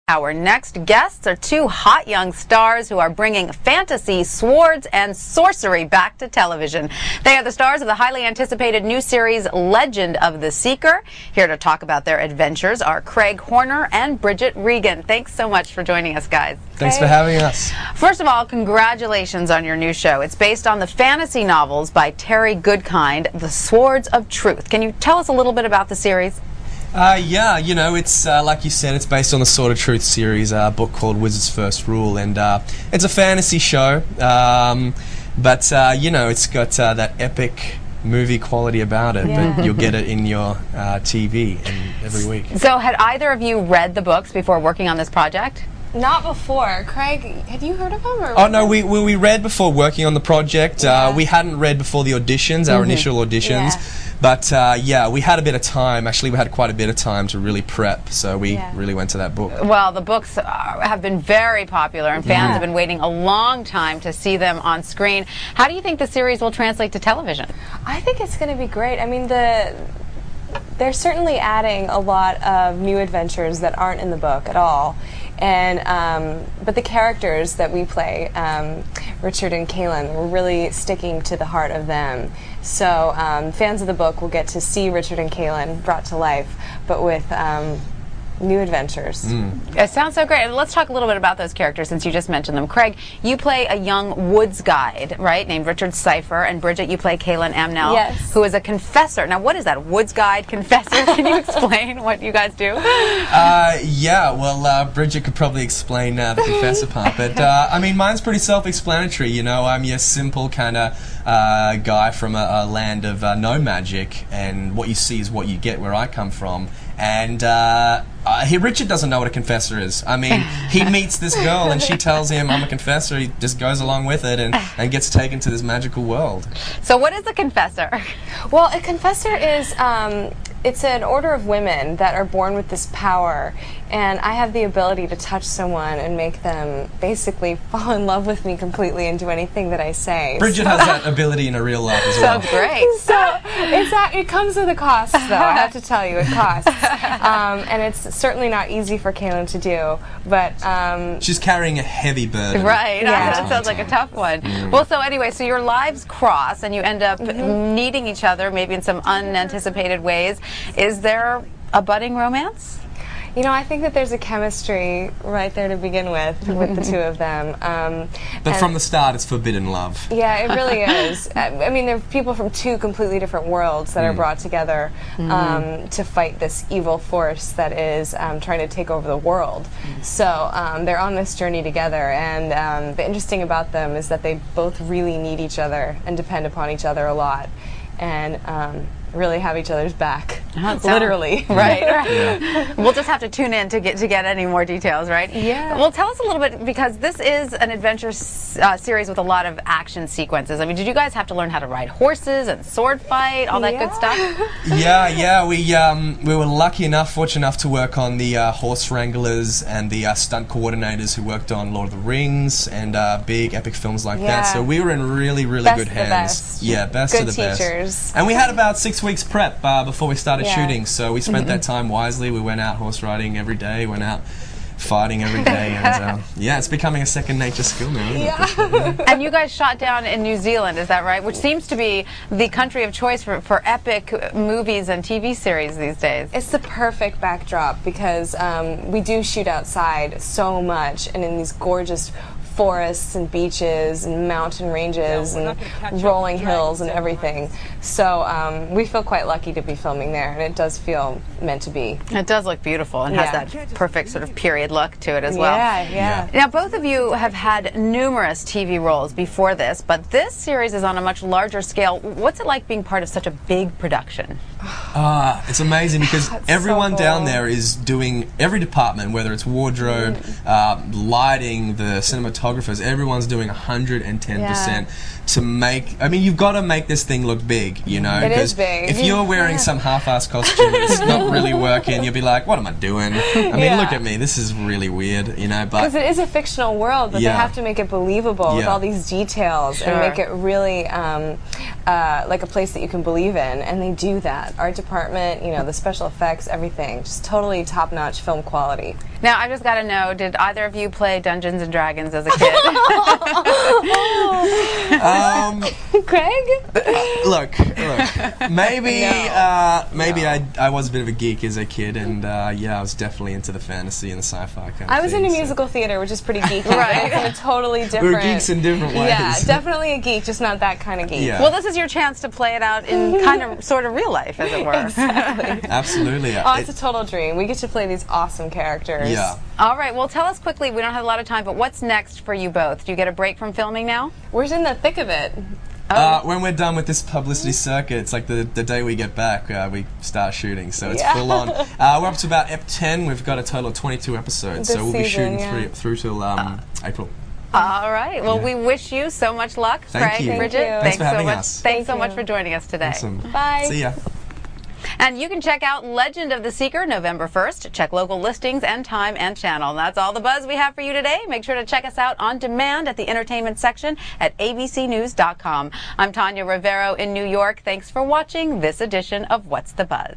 Our next guests are two hot young stars who are bringing fantasy, swords, and sorcery back to television. They are the stars of the highly anticipated new series Legend of the Seeker. Here to talk about their adventures are Craig Horner and Bridget Regan. Thanks so much for joining us, guys. Thanks for having us. First of all, congratulations on your new show. It's based on the fantasy novels by Terry Goodkind, The Swords of Truth. Can you tell us a little bit about the series? Yeah, you know, it's like you said, it's based on the Sword of Truth series, a book called Wizard's First Rule, and it's a fantasy show, but you know, it's got that epic movie quality about it, but you'll get it in your TV every week. So had either of you read the books before working on this project? Not before. Craig, had you heard of them? Or oh no, we read before working on the project. We hadn't read before the auditions, our initial auditions. But yeah, we had a bit of time. Actually, we had quite a bit of time to really prep, so we really went to that book. Well, the books have been very popular, and fans have been waiting a long time to see them on screen. How do you think the series will translate to television? I think it's going to be great. I mean, they're certainly adding a lot of new adventures that aren't in the book at all. And but the characters that we play, Richard and Kaylin, we're really sticking to the heart of them. So fans of the book will get to see Richard and Kaylin brought to life, but with new adventures. It sounds so great. And let's talk a little bit about those characters since you just mentioned them. Craig, you play a young woods guide, right, named Richard Cipher, and Bridget, you play Kaylin Amnell, who is a confessor. Now, what is that, woods guide, confessor? Can you explain what you guys do? Yeah, well, Bridget could probably explain the confessor part, but I mean, mine's pretty self-explanatory. You know, I'm your simple kind of guy from a land of no magic, and what you see is what you get where I come from. And Richard doesn't know what a confessor is. I mean, he meets this girl and she tells him, I'm a confessor. He just goes along with it and gets taken to this magical world. So what is a confessor? Well, a confessor is, it's an order of women that are born with this power, and I have the ability to touch someone and make them basically fall in love with me completely and do anything that I say. Bridget has that ability in her real life as well. Sounds great. So it comes with a cost, though. I have to tell you, it costs. And it's certainly not easy for Kaylin to do, but she's carrying a heavy burden. Right. That sounds like a tough one. Well, so anyway, so your lives cross and you end up needing each other, maybe in some unanticipated ways. Is there a budding romance? You know, I think that there's a chemistry right there to begin with the two of them. But from the start, it's forbidden love. Yeah, it really is. I mean, they're people from two completely different worlds that are brought together to fight this evil force that is trying to take over the world. So they're on this journey together, and the interesting about them is that they both really need each other and depend upon each other a lot, and really have each other's back, literally. Right. We'll just have to tune in to get any more details, right? Yeah. Well, tell us a little bit, because this is an adventure series with a lot of action sequences. I mean, did you guys have to learn how to ride horses and sword fight, all that good stuff? Yeah. We were lucky enough, fortunate enough to work on the horse wranglers and the stunt coordinators who worked on Lord of the Rings and big epic films like that. So we were in really good hands. Yeah, best of the best. Good teachers. And we had about 6 weeks prep before we started shooting, so we spent that time wisely. We went out horse riding every day, went out fighting every day, and yeah, it's becoming a second nature skill now, isn't it? And you guys shot down in New Zealand, is that right? Which seems to be the country of choice for epic movies and TV series these days. It's the perfect backdrop because we do shoot outside so much and in these gorgeous forests and beaches and mountain ranges and rolling hills and everything. So we feel quite lucky to be filming there, and it does feel meant to be. It does look beautiful and has that perfect sort of period look to it as well. Yeah. Now, both of you have had numerous TV roles before this, but this series is on a much larger scale. What's it like being part of such a big production? It's amazing because everyone down there is doing every department, whether it's wardrobe, lighting, the cinematographers, everyone's doing 110% to make, I mean, you've got to make this thing look big, you know, because if you're wearing some half-assed costume that's not really working, you'll be like, what am I doing? I mean, look at me, this is really weird, you know, but because it is a fictional world, but they have to make it believable with all these details and make it really like a place that you can believe in, and they do that. Art department, you know, the special effects, everything, just totally top-notch film quality. Now, I just got to know, did either of you play Dungeons and Dragons as a kid? Craig? Look, maybe No. I was a bit of a geek as a kid, and yeah, I was definitely into the fantasy and the sci-fi kind of I was thing, into so. musical theater, which is pretty geeky. Right. It's in a totally different... We were geeks in different ways. Yeah, definitely a geek, just not that kind of geek. Yeah. Well, this is your chance to play it out in kind of, sort of real life, as it were. Exactly. Absolutely. Oh, it's a total dream. We get to play these awesome characters. Yeah. All right, well, tell us quickly, we don't have a lot of time, but what's next for you both? Do you get a break from filming now? We're in the thick of it. When we're done with this publicity circuit, it's like the day we get back, we start shooting, so it's Yeah. full on. We're up to about Ep 10. We've got a total of 22 episodes, This so we'll be season, shooting yeah. through till April. All right, well, Yeah. we wish you so much luck, Thank Craig, you. Bridget. Thank you. Thanks for so having much. us. Thanks so Thank much you. for joining us today. Awesome. Bye. See ya. And you can check out Legend of the Seeker November 1st. Check local listings and time and channel. And that's all the buzz we have for you today. Make sure to check us out on demand at the entertainment section at abcnews.com. I'm Tanya Rivero in New York. Thanks for watching this edition of What's the Buzz?